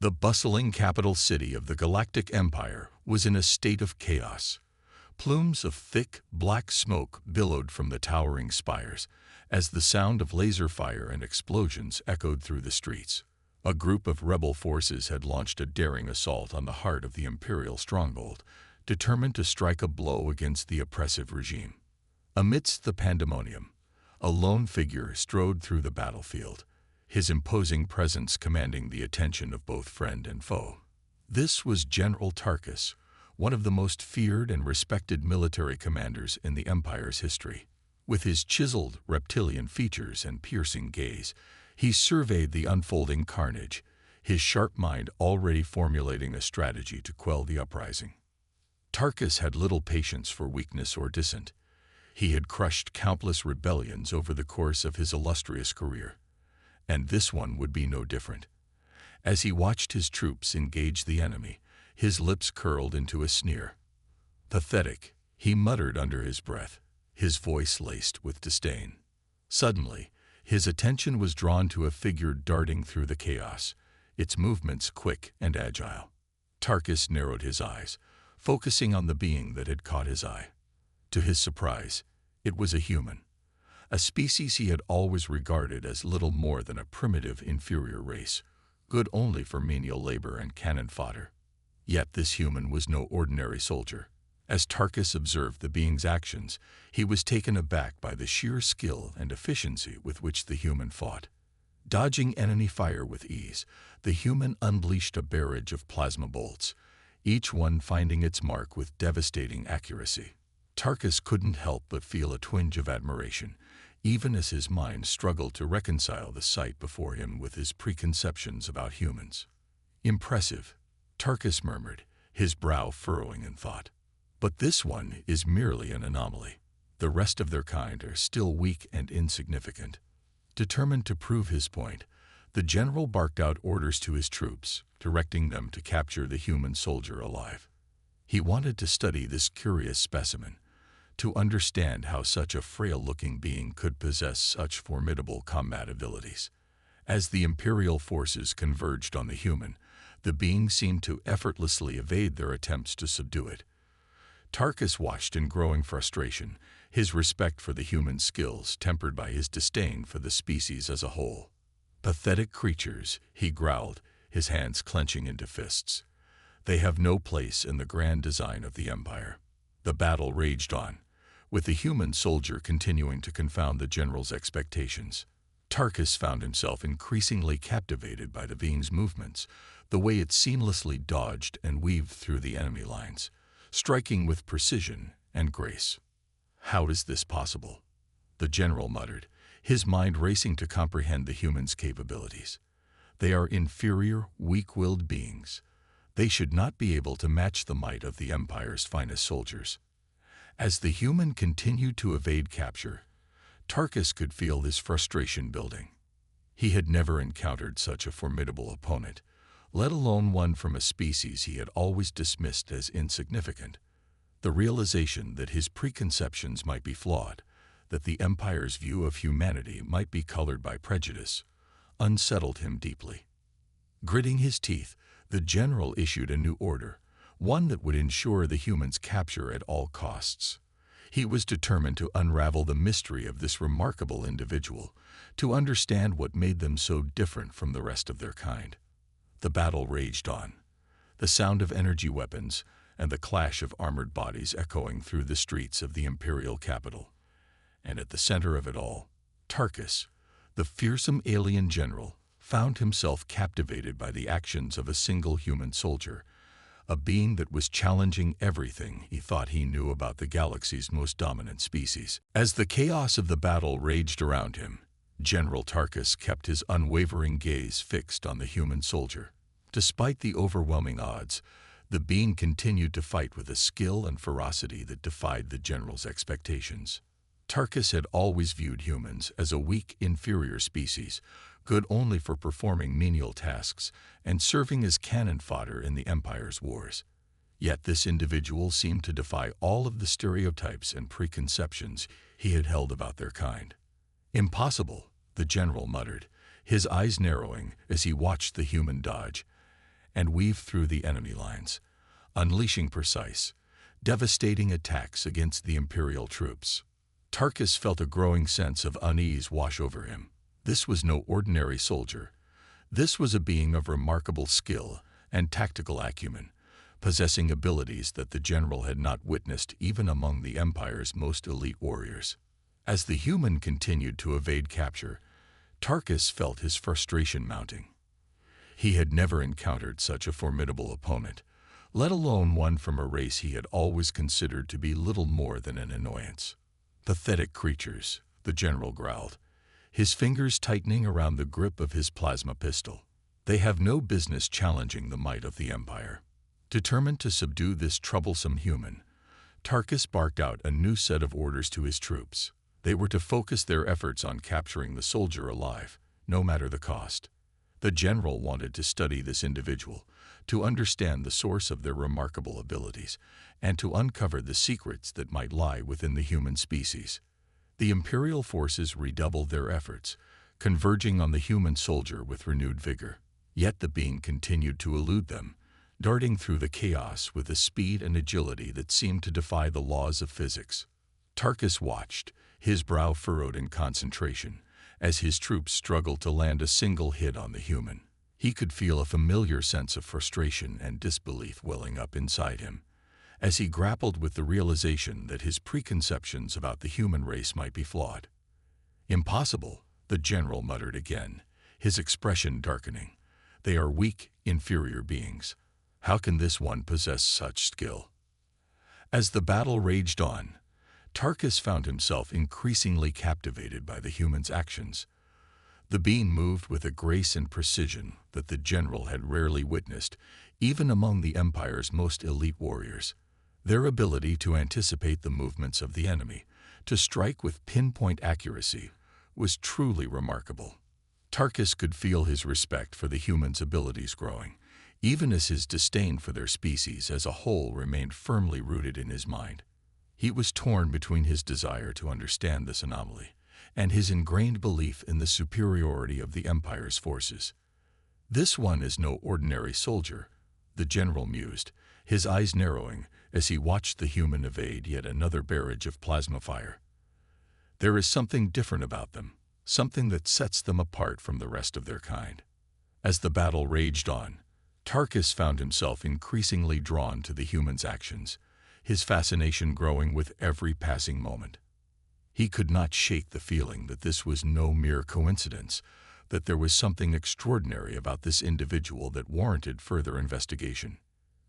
The bustling capital city of the Galactic Empire was in a state of chaos. Plumes of thick, black smoke billowed from the towering spires as the sound of laser fire and explosions echoed through the streets. A group of rebel forces had launched a daring assault on the heart of the Imperial stronghold, determined to strike a blow against the oppressive regime. Amidst the pandemonium, a lone figure strode through the battlefield, his imposing presence commanding the attention of both friend and foe. This was General Tarkus, one of the most feared and respected military commanders in the Empire's history. With his chiseled, reptilian features and piercing gaze, he surveyed the unfolding carnage, his sharp mind already formulating a strategy to quell the uprising. Tarkus had little patience for weakness or dissent. He had crushed countless rebellions over the course of his illustrious career, and this one would be no different. As he watched his troops engage the enemy, his lips curled into a sneer. "Pathetic," he muttered under his breath, his voice laced with disdain. Suddenly, his attention was drawn to a figure darting through the chaos, its movements quick and agile. Tarkus narrowed his eyes, focusing on the being that had caught his eye. To his surprise, it was a human, a species he had always regarded as little more than a primitive, inferior race, good only for menial labor and cannon fodder. Yet this human was no ordinary soldier. As Tarkus observed the being's actions, he was taken aback by the sheer skill and efficiency with which the human fought. Dodging enemy fire with ease, the human unleashed a barrage of plasma bolts, each one finding its mark with devastating accuracy. Tarkus couldn't help but feel a twinge of admiration, even as his mind struggled to reconcile the sight before him with his preconceptions about humans. "Impressive," Tarkus murmured, his brow furrowing in thought. "But this one is merely an anomaly. The rest of their kind are still weak and insignificant." Determined to prove his point, the general barked out orders to his troops, directing them to capture the human soldier alive. He wanted to study this curious specimen, to understand how such a frail-looking being could possess such formidable combat abilities. As the Imperial forces converged on the human, the being seemed to effortlessly evade their attempts to subdue it. Tarkus watched in growing frustration, his respect for the human skills tempered by his disdain for the species as a whole. "Pathetic creatures," he growled, his hands clenching into fists. "They have no place in the grand design of the Empire." The battle raged on, with the human soldier continuing to confound the general's expectations. Tarkus found himself increasingly captivated by the being's movements, the way it seamlessly dodged and weaved through the enemy lines, striking with precision and grace. "How is this possible?" the general muttered, his mind racing to comprehend the human's capabilities. "They are inferior, weak-willed beings. They should not be able to match the might of the Empire's finest soldiers." As the human continued to evade capture, Tarkus could feel this frustration building. He had never encountered such a formidable opponent, let alone one from a species he had always dismissed as insignificant. The realization that his preconceptions might be flawed, that the Empire's view of humanity might be colored by prejudice, unsettled him deeply. Gritting his teeth, the general issued a new order, one that would ensure the human's capture at all costs. He was determined to unravel the mystery of this remarkable individual, to understand what made them so different from the rest of their kind. The battle raged on, the sound of energy weapons and the clash of armored bodies echoing through the streets of the Imperial capital. And at the center of it all, Tarkus, the fearsome alien general, found himself captivated by the actions of a single human soldier, a being that was challenging everything he thought he knew about the galaxy's most dominant species. As the chaos of the battle raged around him, General Tarkus kept his unwavering gaze fixed on the human soldier. Despite the overwhelming odds, the being continued to fight with a skill and ferocity that defied the general's expectations. Tarkus had always viewed humans as a weak, inferior species, good only for performing menial tasks and serving as cannon fodder in the Empire's wars. Yet this individual seemed to defy all of the stereotypes and preconceptions he had held about their kind. "Impossible," the general muttered, his eyes narrowing as he watched the human dodge, and weave through the enemy lines, unleashing precise, devastating attacks against the Imperial troops. Tarkus felt a growing sense of unease wash over him. This was no ordinary soldier. This was a being of remarkable skill and tactical acumen, possessing abilities that the general had not witnessed even among the Empire's most elite warriors. As the human continued to evade capture, Tarkus felt his frustration mounting. He had never encountered such a formidable opponent, let alone one from a race he had always considered to be little more than an annoyance. "Pathetic creatures," the general growled, his fingers tightening around the grip of his plasma pistol. "They have no business challenging the might of the Empire." Determined to subdue this troublesome human, Tarkus barked out a new set of orders to his troops. They were to focus their efforts on capturing the soldier alive, no matter the cost. The general wanted to study this individual, to understand the source of their remarkable abilities, and to uncover the secrets that might lie within the human species. The Imperial forces redoubled their efforts, converging on the human soldier with renewed vigor. Yet the being continued to elude them, darting through the chaos with a speed and agility that seemed to defy the laws of physics. Tarkus watched, his brow furrowed in concentration, as his troops struggled to land a single hit on the human. He could feel a familiar sense of frustration and disbelief welling up inside him, as he grappled with the realization that his preconceptions about the human race might be flawed. "Impossible," the general muttered again, his expression darkening. "They are weak, inferior beings. How can this one possess such skill?" As the battle raged on, Tarkus found himself increasingly captivated by the human's actions. The being moved with a grace and precision that the general had rarely witnessed, even among the Empire's most elite warriors. Their ability to anticipate the movements of the enemy, to strike with pinpoint accuracy, was truly remarkable. Tarkus could feel his respect for the human's abilities growing, even as his disdain for their species as a whole remained firmly rooted in his mind. He was torn between his desire to understand this anomaly and his ingrained belief in the superiority of the Empire's forces. "This one is no ordinary soldier," the general mused, his eyes narrowing as he watched the human evade yet another barrage of plasma fire. "There is something different about them, something that sets them apart from the rest of their kind." As the battle raged on, Tarkus found himself increasingly drawn to the human's actions, his fascination growing with every passing moment. He could not shake the feeling that this was no mere coincidence, that there was something extraordinary about this individual that warranted further investigation.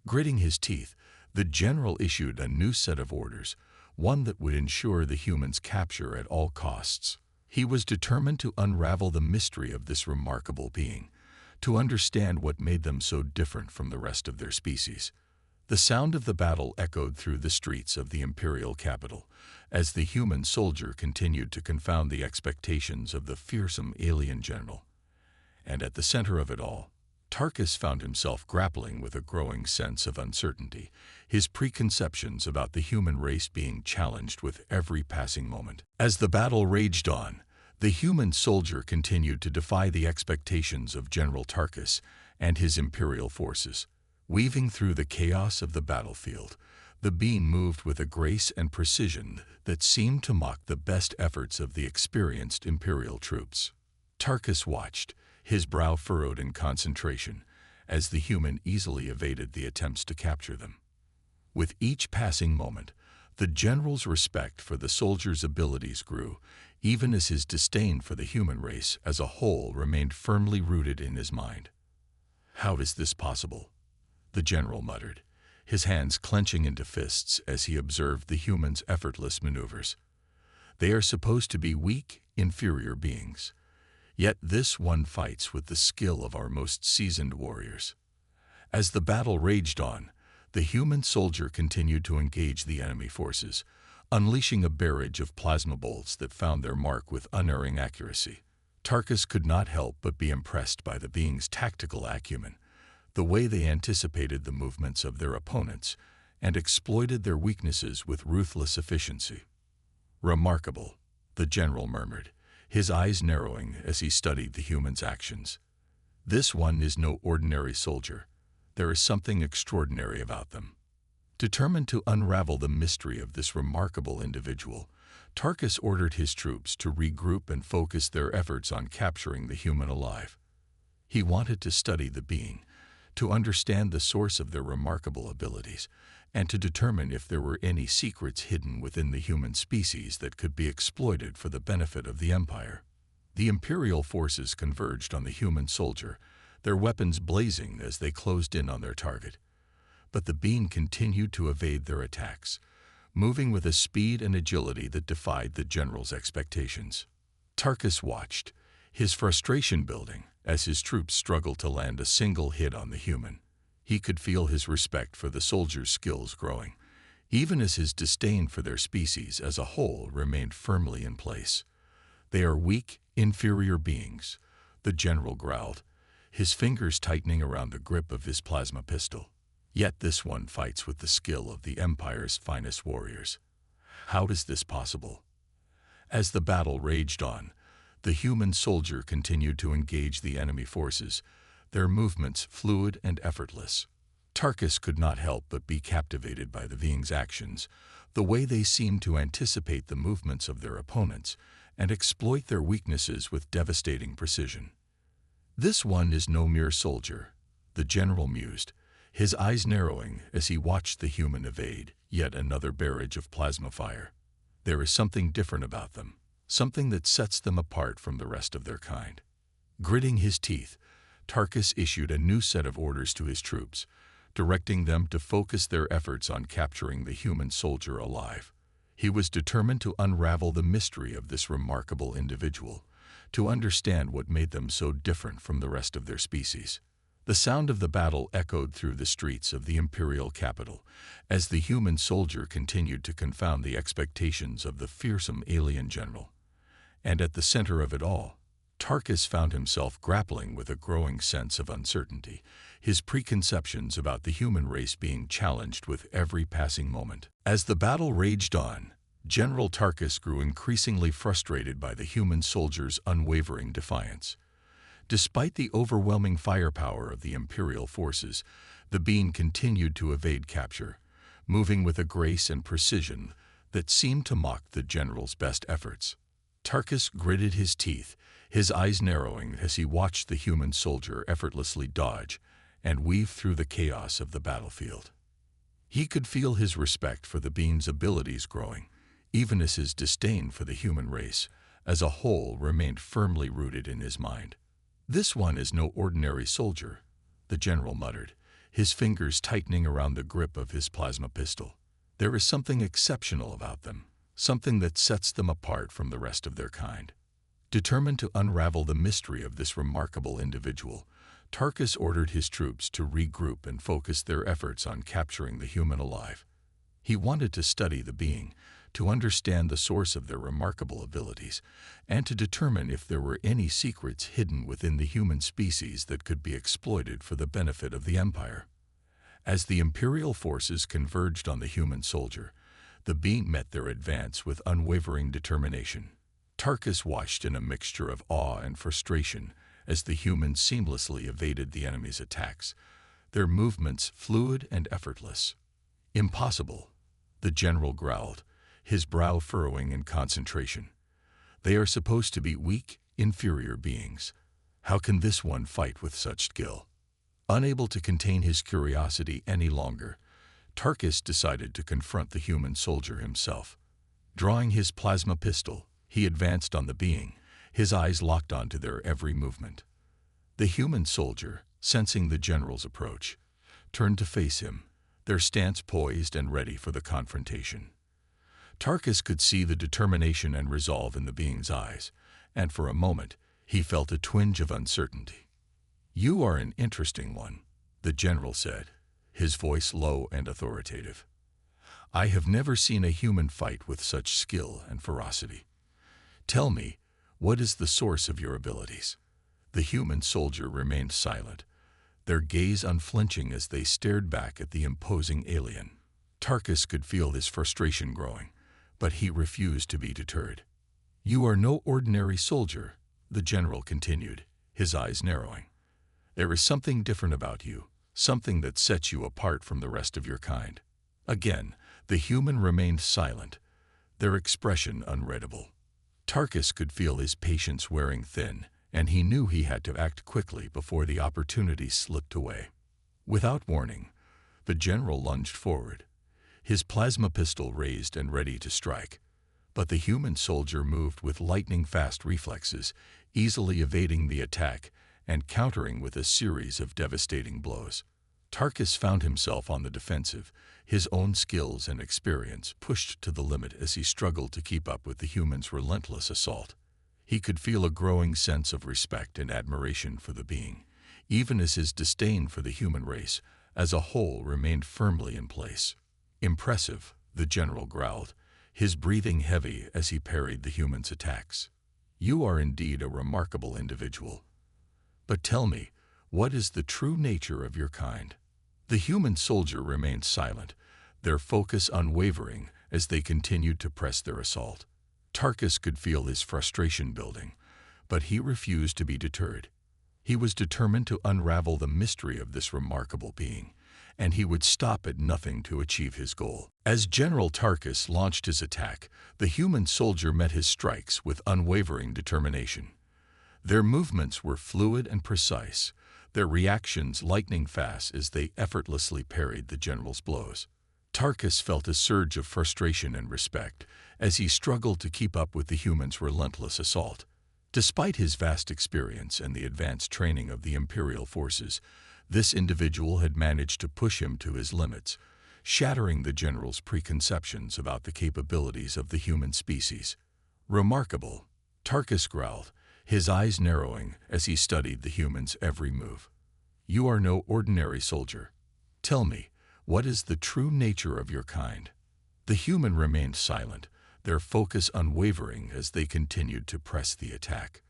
Gritting his teeth, the general issued a new set of orders, one that would ensure the human's capture at all costs. He was determined to unravel the mystery of this remarkable being, to understand what made them so different from the rest of their species. The sound of the battle echoed through the streets of the Imperial capital, as the human soldier continued to confound the expectations of the fearsome alien general. And at the center of it all, Tarkus found himself grappling with a growing sense of uncertainty, his preconceptions about the human race being challenged with every passing moment. As the battle raged on, the human soldier continued to defy the expectations of General Tarkus and his Imperial forces. Weaving through the chaos of the battlefield, the being moved with a grace and precision that seemed to mock the best efforts of the experienced Imperial troops. Tarkus watched, his brow furrowed in concentration, as the human easily evaded the attempts to capture them. With each passing moment, the general's respect for the soldier's abilities grew, even as his disdain for the human race as a whole remained firmly rooted in his mind. "How is this possible?" the general muttered, his hands clenching into fists as he observed the human's effortless maneuvers. "They are supposed to be weak, inferior beings. Yet this one fights with the skill of our most seasoned warriors." As the battle raged on, the human soldier continued to engage the enemy forces, unleashing a barrage of plasma bolts that found their mark with unerring accuracy. Tarkus could not help but be impressed by the being's tactical acumen, the way they anticipated the movements of their opponents and exploited their weaknesses with ruthless efficiency. "Remarkable," the general murmured, his eyes narrowing as he studied the human's actions. "This one is no ordinary soldier. There is something extraordinary about them. Determined to unravel the mystery of this remarkable individual, Tarkus ordered his troops to regroup and focus their efforts on capturing the human alive. He wanted to study the being, to understand the source of their remarkable abilities, and to determine if there were any secrets hidden within the human species that could be exploited for the benefit of the Empire. The Imperial forces converged on the human soldier, their weapons blazing as they closed in on their target. But the being continued to evade their attacks, moving with a speed and agility that defied the general's expectations. Tarkus watched, his frustration building as his troops struggled to land a single hit on the human. He could feel his respect for the soldier's skills growing, even as his disdain for their species as a whole remained firmly in place. "They are weak, inferior beings," the general growled, his fingers tightening around the grip of his plasma pistol. "Yet this one fights with the skill of the Empire's finest warriors. How is this possible?" As the battle raged on, the human soldier continued to engage the enemy forces, their movements fluid and effortless. Tarkus could not help but be captivated by the being's actions, the way they seemed to anticipate the movements of their opponents and exploit their weaknesses with devastating precision. "This one is no mere soldier," the general mused, his eyes narrowing as he watched the human evade yet another barrage of plasma fire. "There is something different about them, something that sets them apart from the rest of their kind." Gritting his teeth, Tarkus issued a new set of orders to his troops, directing them to focus their efforts on capturing the human soldier alive. He was determined to unravel the mystery of this remarkable individual, to understand what made them so different from the rest of their species. The sound of the battle echoed through the streets of the imperial capital, as the human soldier continued to confound the expectations of the fearsome alien general. And at the center of it all, Tarkus found himself grappling with a growing sense of uncertainty, his preconceptions about the human race being challenged with every passing moment. As the battle raged on, General Tarkus grew increasingly frustrated by the human soldier's unwavering defiance. Despite the overwhelming firepower of the Imperial forces, the being continued to evade capture, moving with a grace and precision that seemed to mock the general's best efforts. Tarkus gritted his teeth, his eyes narrowing as he watched the human soldier effortlessly dodge and weave through the chaos of the battlefield. He could feel his respect for the being's abilities growing, even as his disdain for the human race as a whole remained firmly rooted in his mind. "This one is no ordinary soldier," the general muttered, his fingers tightening around the grip of his plasma pistol. "There is something exceptional about them, something that sets them apart from the rest of their kind." Determined to unravel the mystery of this remarkable individual, Tarkus ordered his troops to regroup and focus their efforts on capturing the human alive. He wanted to study the being, to understand the source of their remarkable abilities, and to determine if there were any secrets hidden within the human species that could be exploited for the benefit of the Empire. As the Imperial forces converged on the human soldier, the being met their advance with unwavering determination. Tarkus watched in a mixture of awe and frustration as the humans seamlessly evaded the enemy's attacks, their movements fluid and effortless. "Impossible," the general growled, his brow furrowing in concentration. "They are supposed to be weak, inferior beings. How can this one fight with such skill?" Unable to contain his curiosity any longer, Tarkus decided to confront the human soldier himself. Drawing his plasma pistol, he advanced on the being, his eyes locked onto their every movement. The human soldier, sensing the general's approach, turned to face him, their stance poised and ready for the confrontation. Tarkus could see the determination and resolve in the being's eyes, and for a moment he felt a twinge of uncertainty. "You are an interesting one," the general said, his voice low and authoritative. "I have never seen a human fight with such skill and ferocity. Tell me, what is the source of your abilities?" The human soldier remained silent, their gaze unflinching as they stared back at the imposing alien. Tarkus could feel his frustration growing, but he refused to be deterred. "You are no ordinary soldier," the general continued, his eyes narrowing. "There is something different about you, something that sets you apart from the rest of your kind. Again, the human remained silent, their expression unreadable. Tarkus could feel his patience wearing thin, and he knew he had to act quickly before the opportunity slipped away. Without warning, the general lunged forward, his plasma pistol raised and ready to strike. But the human soldier moved with lightning-fast reflexes, easily evading the attack and countering with a series of devastating blows. Tarkus found himself on the defensive, his own skills and experience pushed to the limit as he struggled to keep up with the human's relentless assault. He could feel a growing sense of respect and admiration for the being, even as his disdain for the human race as a whole remained firmly in place. "Impressive," the general growled, his breathing heavy as he parried the human's attacks. "You are indeed a remarkable individual. But tell me, what is the true nature of your kind?" The human soldier remained silent, their focus unwavering as they continued to press their assault. Tarkus could feel his frustration building, but he refused to be deterred. He was determined to unravel the mystery of this remarkable being, and he would stop at nothing to achieve his goal. As General Tarkus launched his attack, the human soldier met his strikes with unwavering determination. Their movements were fluid and precise, their reactions lightning-fast as they effortlessly parried the general's blows. Tarkus felt a surge of frustration and respect as he struggled to keep up with the human's relentless assault. Despite his vast experience and the advanced training of the Imperial forces, this individual had managed to push him to his limits, shattering the general's preconceptions about the capabilities of the human species. "Remarkable," Tarkus growled, his eyes narrowing as he studied the human's every move. "You are no ordinary soldier. Tell me, what is the true nature of your kind?" The human remained silent, their focus unwavering as they continued to press the attack.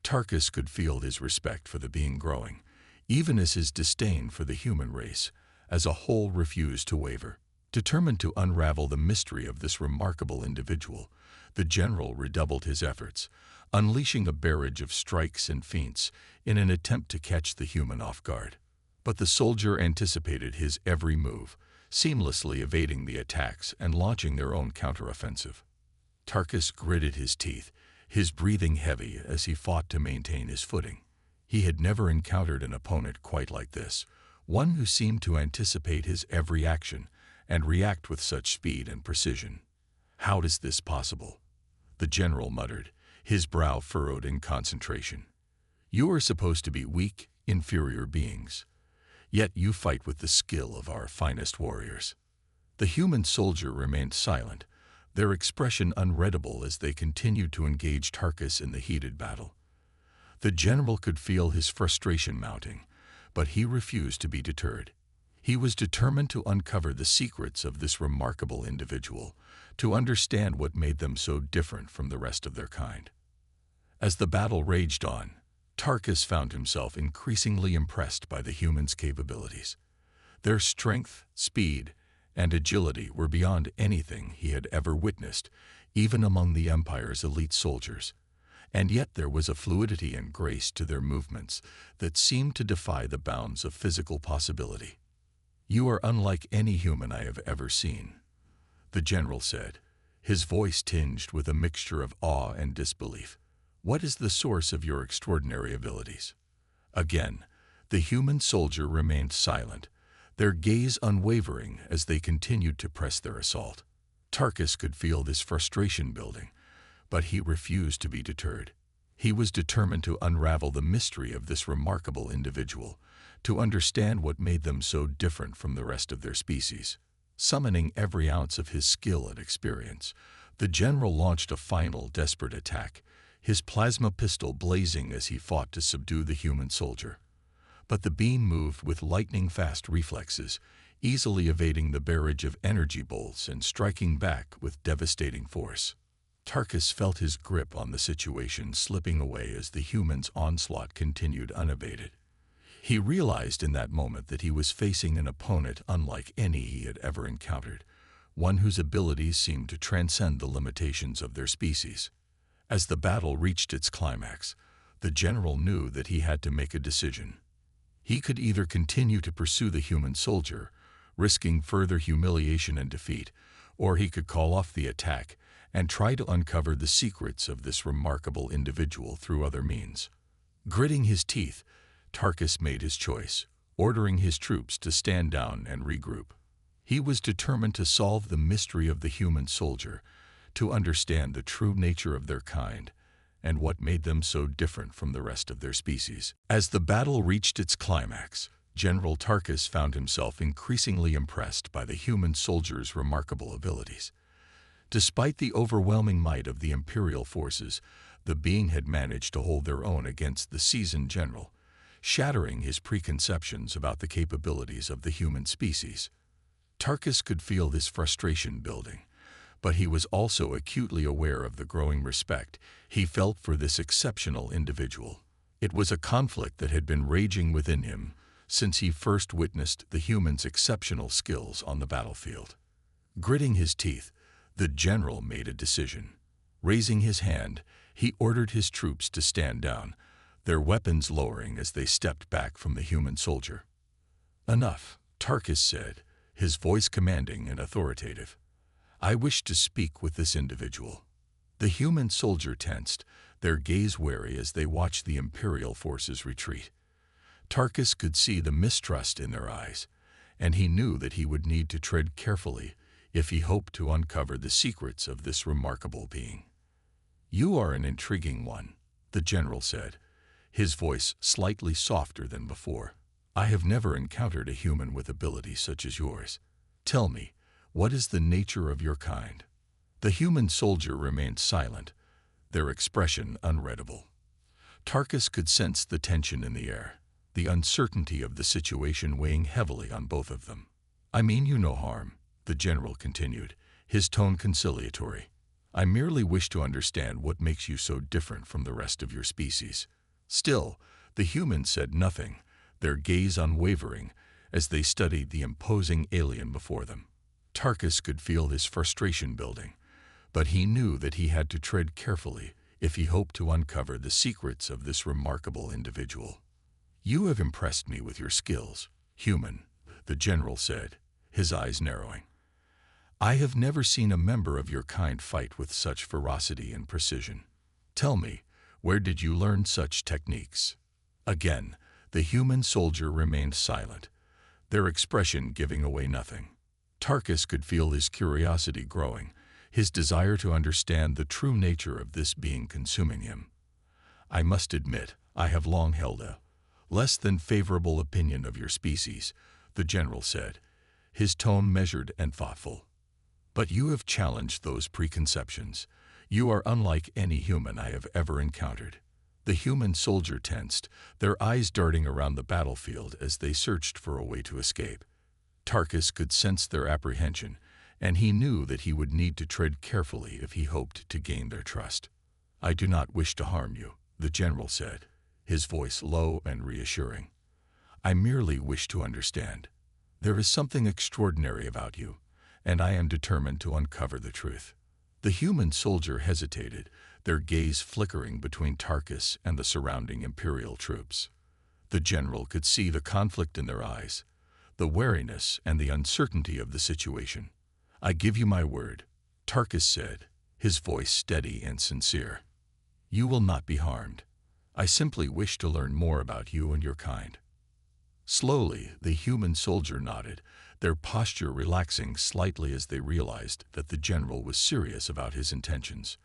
Tarkus could feel his respect for the being growing, even as his disdain for the human race as a whole refused to waver. Determined to unravel the mystery of this remarkable individual, the general redoubled his efforts, unleashing a barrage of strikes and feints in an attempt to catch the human off guard. But the soldier anticipated his every move, seamlessly evading the attacks and launching their own counteroffensive. Tarkus gritted his teeth, his breathing heavy as he fought to maintain his footing. He had never encountered an opponent quite like this, one who seemed to anticipate his every action and react with such speed and precision. "How is this possible?" the general muttered, his brow furrowed in concentration. "You are supposed to be weak, inferior beings. Yet you fight with the skill of our finest warriors." The human soldier remained silent, their expression unreadable as they continued to engage Tarkus in the heated battle. The general could feel his frustration mounting, but he refused to be deterred. He was determined to uncover the secrets of this remarkable individual, to understand what made them so different from the rest of their kind. As the battle raged on, Tarkus found himself increasingly impressed by the humans' capabilities. Their strength, speed, and agility were beyond anything he had ever witnessed, even among the Empire's elite soldiers. And yet there was a fluidity and grace to their movements that seemed to defy the bounds of physical possibility. "You are unlike any human I have ever seen," the general said, his voice tinged with a mixture of awe and disbelief. "What is the source of your extraordinary abilities?" Again, the human soldier remained silent, their gaze unwavering as they continued to press their assault. Tarkus could feel this frustration building, but he refused to be deterred. He was determined to unravel the mystery of this remarkable individual, to understand what made them so different from the rest of their species. Summoning every ounce of his skill and experience, the general launched a final desperate attack, his plasma pistol blazing as he fought to subdue the human soldier. But the being moved with lightning-fast reflexes, easily evading the barrage of energy bolts and striking back with devastating force. Tarkus felt his grip on the situation slipping away as the human's onslaught continued unabated. He realized in that moment that he was facing an opponent unlike any he had ever encountered, one whose abilities seemed to transcend the limitations of their species. As the battle reached its climax, the general knew that he had to make a decision. He could either continue to pursue the human soldier, risking further humiliation and defeat, or he could call off the attack and try to uncover the secrets of this remarkable individual through other means. Gritting his teeth, Tarkus made his choice, ordering his troops to stand down and regroup. He was determined to solve the mystery of the human soldier, to understand the true nature of their kind, and what made them so different from the rest of their species. As the battle reached its climax, General Tarkus found himself increasingly impressed by the human soldier's remarkable abilities. Despite the overwhelming might of the Imperial forces, the being had managed to hold their own against the seasoned general, shattering his preconceptions about the capabilities of the human species. Tarkus could feel this frustration building, but he was also acutely aware of the growing respect he felt for this exceptional individual. It was a conflict that had been raging within him since he first witnessed the human's exceptional skills on the battlefield. Gritting his teeth, the general made a decision. Raising his hand, he ordered his troops to stand down, their weapons lowering as they stepped back from the human soldier. "Enough," Tarkus said, his voice commanding and authoritative. "I wish to speak with this individual." The human soldier tensed, their gaze wary as they watched the Imperial forces retreat. Tarkus could see the mistrust in their eyes, and he knew that he would need to tread carefully if he hoped to uncover the secrets of this remarkable being. "You are an intriguing one," the general said, his voice slightly softer than before. "I have never encountered a human with abilities such as yours. Tell me, what is the nature of your kind?" The human soldier remained silent, their expression unreadable. Tarkus could sense the tension in the air, the uncertainty of the situation weighing heavily on both of them. "I mean you no harm," the general continued, his tone conciliatory. "I merely wish to understand what makes you so different from the rest of your species." Still, the humans said nothing, their gaze unwavering as they studied the imposing alien before them. Tarkus could feel his frustration building, but he knew that he had to tread carefully if he hoped to uncover the secrets of this remarkable individual. "You have impressed me with your skills, human," the general said, his eyes narrowing. "I have never seen a member of your kind fight with such ferocity and precision. Tell me, where did you learn such techniques?" Again, the human soldier remained silent, their expression giving away nothing. Tarkus could feel his curiosity growing, his desire to understand the true nature of this being consuming him. "I must admit, I have long held a less than favorable opinion of your species," the general said, his tone measured and thoughtful. "But you have challenged those preconceptions. You are unlike any human I have ever encountered." The human soldier tensed, their eyes darting around the battlefield as they searched for a way to escape. Tarkus could sense their apprehension, and he knew that he would need to tread carefully if he hoped to gain their trust. "I do not wish to harm you," the general said, his voice low and reassuring. "I merely wish to understand. There is something extraordinary about you, and I am determined to uncover the truth." The human soldier hesitated, their gaze flickering between Tarkus and the surrounding Imperial troops. The general could see the conflict in their eyes, the wariness and the uncertainty of the situation. "I give you my word," Tarkus said, his voice steady and sincere. "You will not be harmed. I simply wish to learn more about you and your kind." Slowly, the human soldier nodded, their posture relaxing slightly as they realized that the general was serious about his intentions.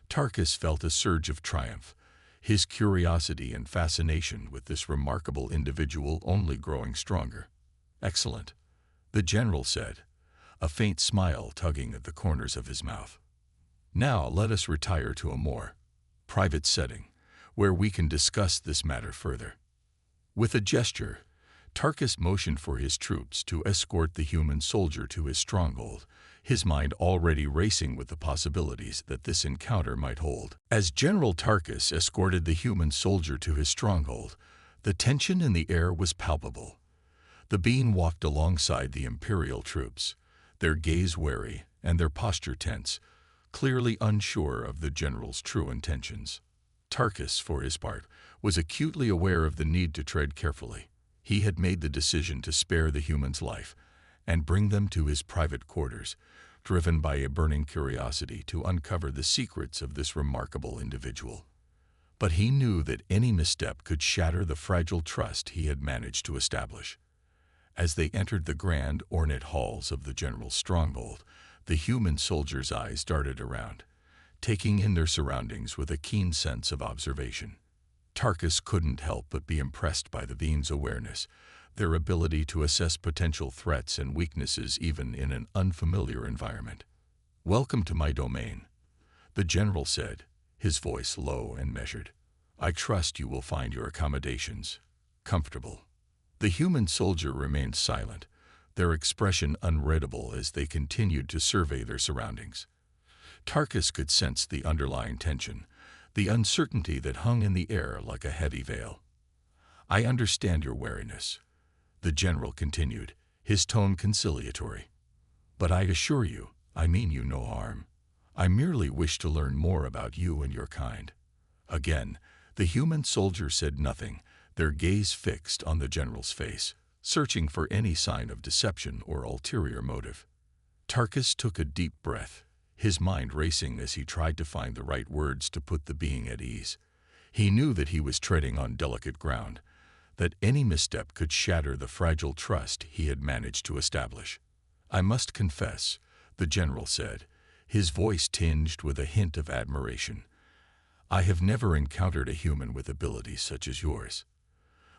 Tarkus felt a surge of triumph, his curiosity and fascination with this remarkable individual only growing stronger. "Excellent," the general said, a faint smile tugging at the corners of his mouth. "Now let us retire to a more private setting, where we can discuss this matter further." With a gesture, Tarkus motioned for his troops to escort the human soldier to his stronghold, his mind already racing with the possibilities that this encounter might hold. As General Tarkus escorted the human soldier to his stronghold, the tension in the air was palpable. The being walked alongside the Imperial troops, their gaze wary and their posture tense, clearly unsure of the general's true intentions. Tarkus, for his part, was acutely aware of the need to tread carefully. He had made the decision to spare the human's life and bring them to his private quarters, driven by a burning curiosity to uncover the secrets of this remarkable individual. But he knew that any misstep could shatter the fragile trust he had managed to establish. As they entered the grand, ornate halls of the general's stronghold, the human soldier's eyes darted around, taking in their surroundings with a keen sense of observation. Tarkus couldn't help but be impressed by the being's awareness, their ability to assess potential threats and weaknesses even in an unfamiliar environment. "Welcome to my domain," the general said, his voice low and measured. "I trust you will find your accommodations comfortable." The human soldier remained silent, their expression unreadable as they continued to survey their surroundings. Tarkus could sense the underlying tension, the uncertainty that hung in the air like a heavy veil. "I understand your wariness," the general continued, his tone conciliatory. "But I assure you, I mean you no harm. I merely wish to learn more about you and your kind." Again, the human soldier said nothing, their gaze fixed on the general's face, searching for any sign of deception or ulterior motive. Tarkus took a deep breath, his mind racing as he tried to find the right words to put the being at ease. He knew that he was treading on delicate ground, that any misstep could shatter the fragile trust he had managed to establish. "I must confess," the general said, his voice tinged with a hint of admiration, "I have never encountered a human with abilities such as yours.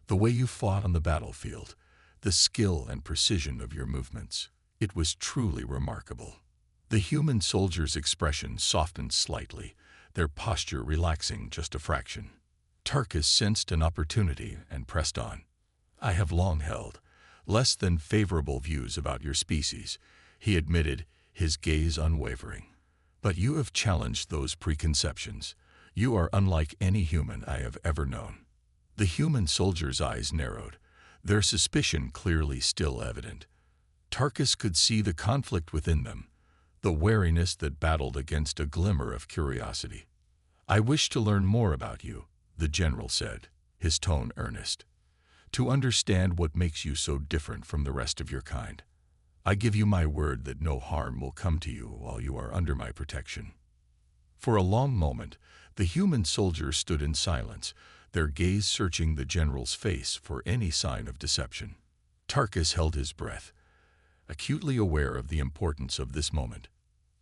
The way you fought on the battlefield, the skill and precision of your movements, it was truly remarkable." The human soldier's expression softened slightly, their posture relaxing just a fraction. Tarkus sensed an opportunity and pressed on. "I have long held less than favorable views about your species," he admitted, his gaze unwavering. "But you have challenged those preconceptions. You are unlike any human I have ever known." The human soldier's eyes narrowed, their suspicion clearly still evident. Tarkus could see the conflict within them, the wariness that battled against a glimmer of curiosity. "I wish to learn more about you," the general said, his tone earnest, "to understand what makes you so different from the rest of your kind. I give you my word that no harm will come to you while you are under my protection." For a long moment, the human soldiers stood in silence, their gaze searching the general's face for any sign of deception. Tarkus held his breath, acutely aware of the importance of this moment.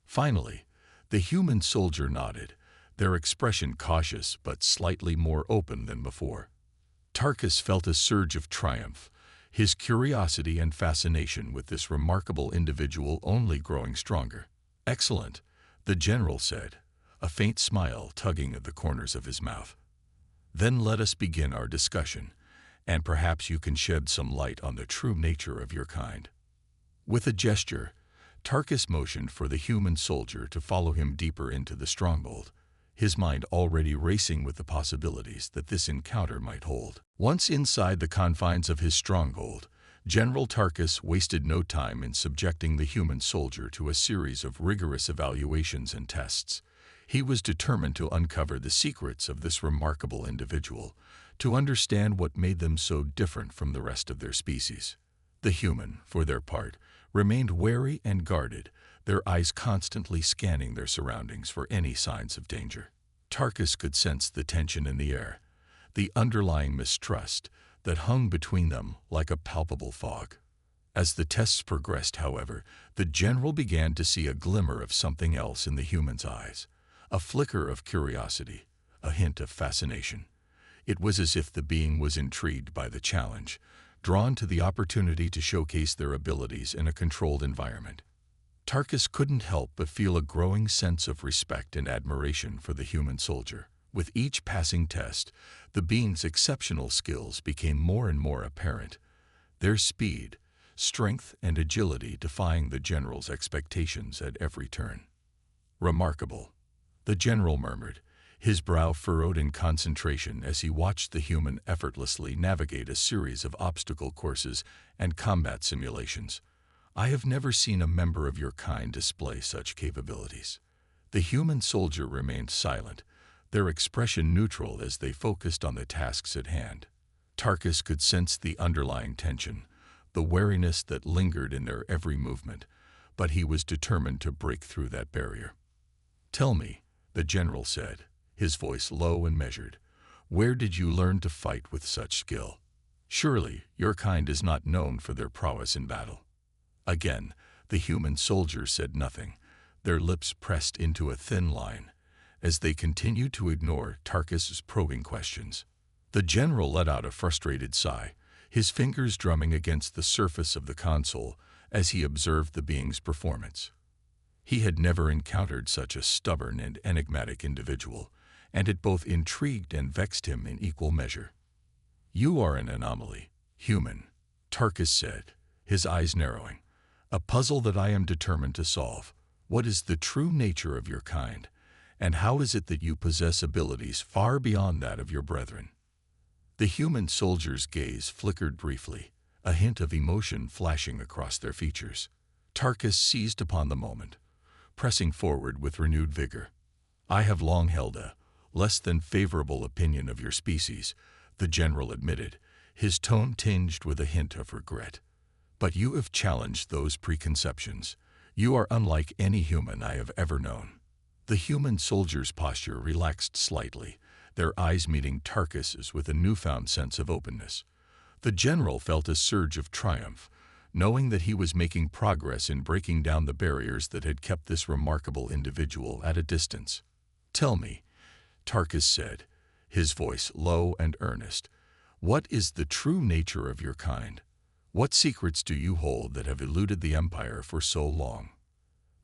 Finally, the human soldier nodded, their expression cautious but slightly more open than before. Tarkus felt a surge of triumph, his curiosity and fascination with this remarkable individual only growing stronger. "Excellent," the general said, a faint smile tugging at the corners of his mouth. "Then let us begin our discussion, and perhaps you can shed some light on the true nature of your kind." With a gesture, Tarkus motioned for the human soldier to follow him deeper into the stronghold, his mind already racing with the possibilities that this encounter might hold. Once inside the confines of his stronghold, General Tarkus wasted no time in subjecting the human soldier to a series of rigorous evaluations and tests. He was determined to uncover the secrets of this remarkable individual, to understand what made them so different from the rest of their species. The human, for their part, remained wary and guarded, their eyes constantly scanning their surroundings for any signs of danger. Tarkus could sense the tension in the air, the underlying mistrust that hung between them like a palpable fog. As the tests progressed, however, the general began to see a glimmer of something else in the human's eyes, a flicker of curiosity, a hint of fascination. It was as if the being was intrigued by the challenge, drawn to the opportunity to showcase their abilities in a controlled environment. Tarkus couldn't help but feel a growing sense of respect and admiration for the human soldier. With each passing test, the being's exceptional skills became more and more apparent, their speed, strength, and agility defying the general's expectations at every turn. "Remarkable," the general murmured, his brow furrowed in concentration as he watched the human effortlessly navigate a series of obstacle courses and combat simulations. "I have never seen a member of your kind display such capabilities." The human soldier remained silent, their expression neutral as they focused on the tasks at hand. Tarkus could sense the underlying tension, the wariness that lingered in their every movement, but he was determined to break through that barrier. "Tell me," the general said, his voice low and measured, "where did you learn to fight with such skill? Surely your kind is not known for their prowess in battle." Again, the human soldiers said nothing, their lips pressed into a thin line, as they continued to ignore Tarkus's probing questions. The general let out a frustrated sigh, his fingers drumming against the surface of the console as he observed the being's performance. He had never encountered such a stubborn and enigmatic individual, and it both intrigued and vexed him in equal measure. "You are an anomaly, human," Tarkus said, his eyes narrowing. "A puzzle that I am determined to solve. What is the true nature of your kind, and how is it that you possess abilities far beyond that of your brethren?" The human soldier's gaze flickered briefly, a hint of emotion flashing across their features. Tarkus seized upon the moment, pressing forward with renewed vigor. "I have long held a less than favorable opinion of your species," the general admitted, his tone tinged with a hint of regret. "But you have challenged those preconceptions. You are unlike any human I have ever known." The human soldier's posture relaxed slightly, their eyes meeting Tarkus's with a newfound sense of openness. The general felt a surge of triumph, knowing that he was making progress in breaking down the barriers that had kept this remarkable individual at a distance. "Tell me," Tarkus said, his voice low and earnest, "what is the true nature of your kind? What secrets do you hold that have eluded the Empire for so long?"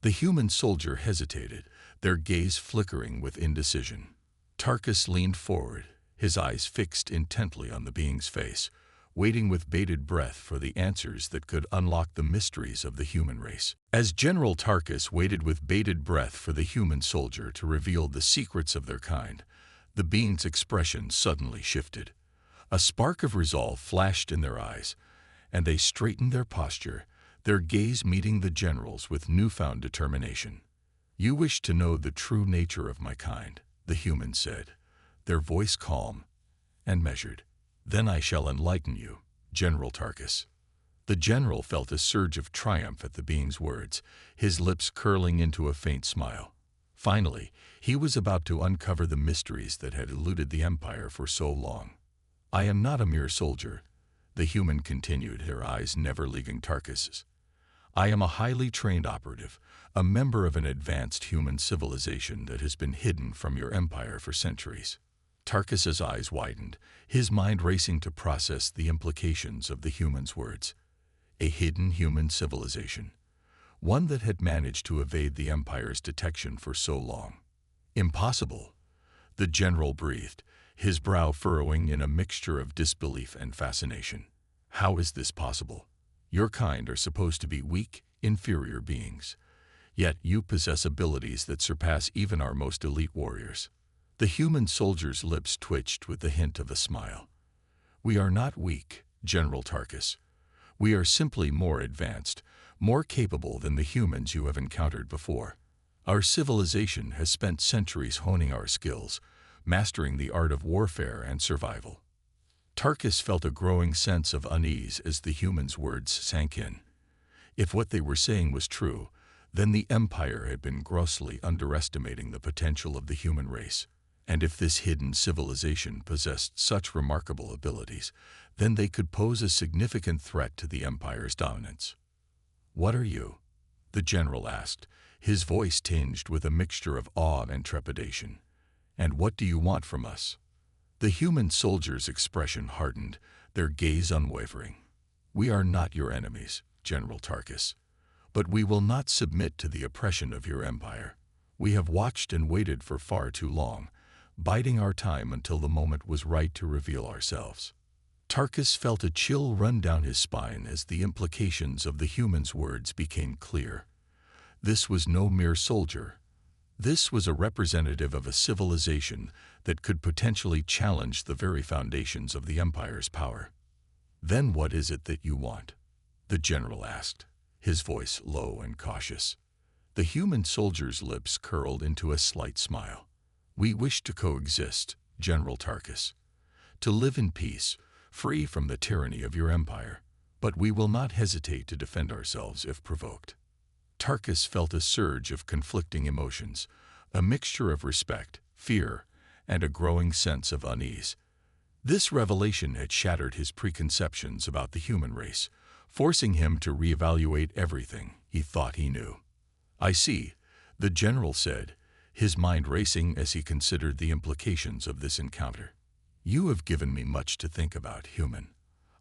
The human soldier hesitated, their gaze flickering with indecision. Tarkus leaned forward, his eyes fixed intently on the being's face, waiting with bated breath for the answers that could unlock the mysteries of the human race. As General Tarkus waited with bated breath for the human soldier to reveal the secrets of their kind, the being's expression suddenly shifted. A spark of resolve flashed in their eyes, and they straightened their posture, their gaze meeting the general's with newfound determination. "You wish to know the true nature of my kind," the human said, their voice calm and measured. "Then I shall enlighten you, General Tarkus." The general felt a surge of triumph at the being's words, his lips curling into a faint smile. Finally, he was about to uncover the mysteries that had eluded the Empire for so long. "I am not a mere soldier," the human continued, their eyes never leaving Tarkus's. "I am a highly trained operative, a member of an advanced human civilization that has been hidden from your empire for centuries." Tarkus's eyes widened, his mind racing to process the implications of the human's words. A hidden human civilization, one that had managed to evade the Empire's detection for so long. "Impossible," the general breathed, his brow furrowing in a mixture of disbelief and fascination. "How is this possible? Your kind are supposed to be weak, inferior beings. Yet you possess abilities that surpass even our most elite warriors." The human soldier's lips twitched with the hint of a smile. "We are not weak, General Tarkus. We are simply more advanced, more capable than the humans you have encountered before. Our civilization has spent centuries honing our skills, mastering the art of warfare and survival." Tarkus felt a growing sense of unease as the human's words sank in. If what they were saying was true, then the Empire had been grossly underestimating the potential of the human race. And if this hidden civilization possessed such remarkable abilities, then they could pose a significant threat to the Empire's dominance. "What are you?" the general asked, his voice tinged with a mixture of awe and trepidation. "And what do you want from us?" The human soldier's expression hardened, their gaze unwavering. "We are not your enemies, General Tarkus, but we will not submit to the oppression of your empire. We have watched and waited for far too long, biding our time until the moment was right to reveal ourselves." Tarkus felt a chill run down his spine as the implications of the human's words became clear. This was no mere soldier. This was a representative of a civilization that could potentially challenge the very foundations of the Empire's power. "Then what is it that you want?" the general asked, his voice low and cautious. The human soldier's lips curled into a slight smile. "We wish to coexist, General Tarkus. To live in peace, free from the tyranny of your empire. But we will not hesitate to defend ourselves if provoked. Tarkus felt a surge of conflicting emotions, a mixture of respect, fear, and a growing sense of unease. This revelation had shattered his preconceptions about the human race, forcing him to reevaluate everything he thought he knew. "I see," the general said, his mind racing as he considered the implications of this encounter. "You have given me much to think about, human.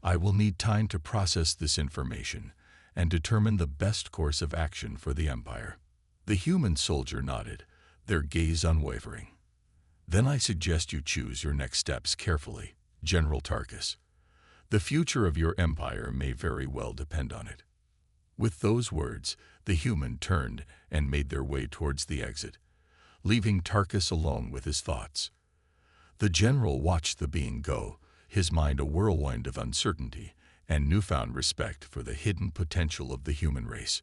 I will need time to process this information and determine the best course of action for the Empire." The human soldier nodded, their gaze unwavering. "Then I suggest you choose your next steps carefully, General Tarkus. The future of your empire may very well depend on it." With those words, the human turned and made their way towards the exit, leaving Tarkus alone with his thoughts. The general watched the being go, his mind a whirlwind of uncertainty and newfound respect for the hidden potential of the human race.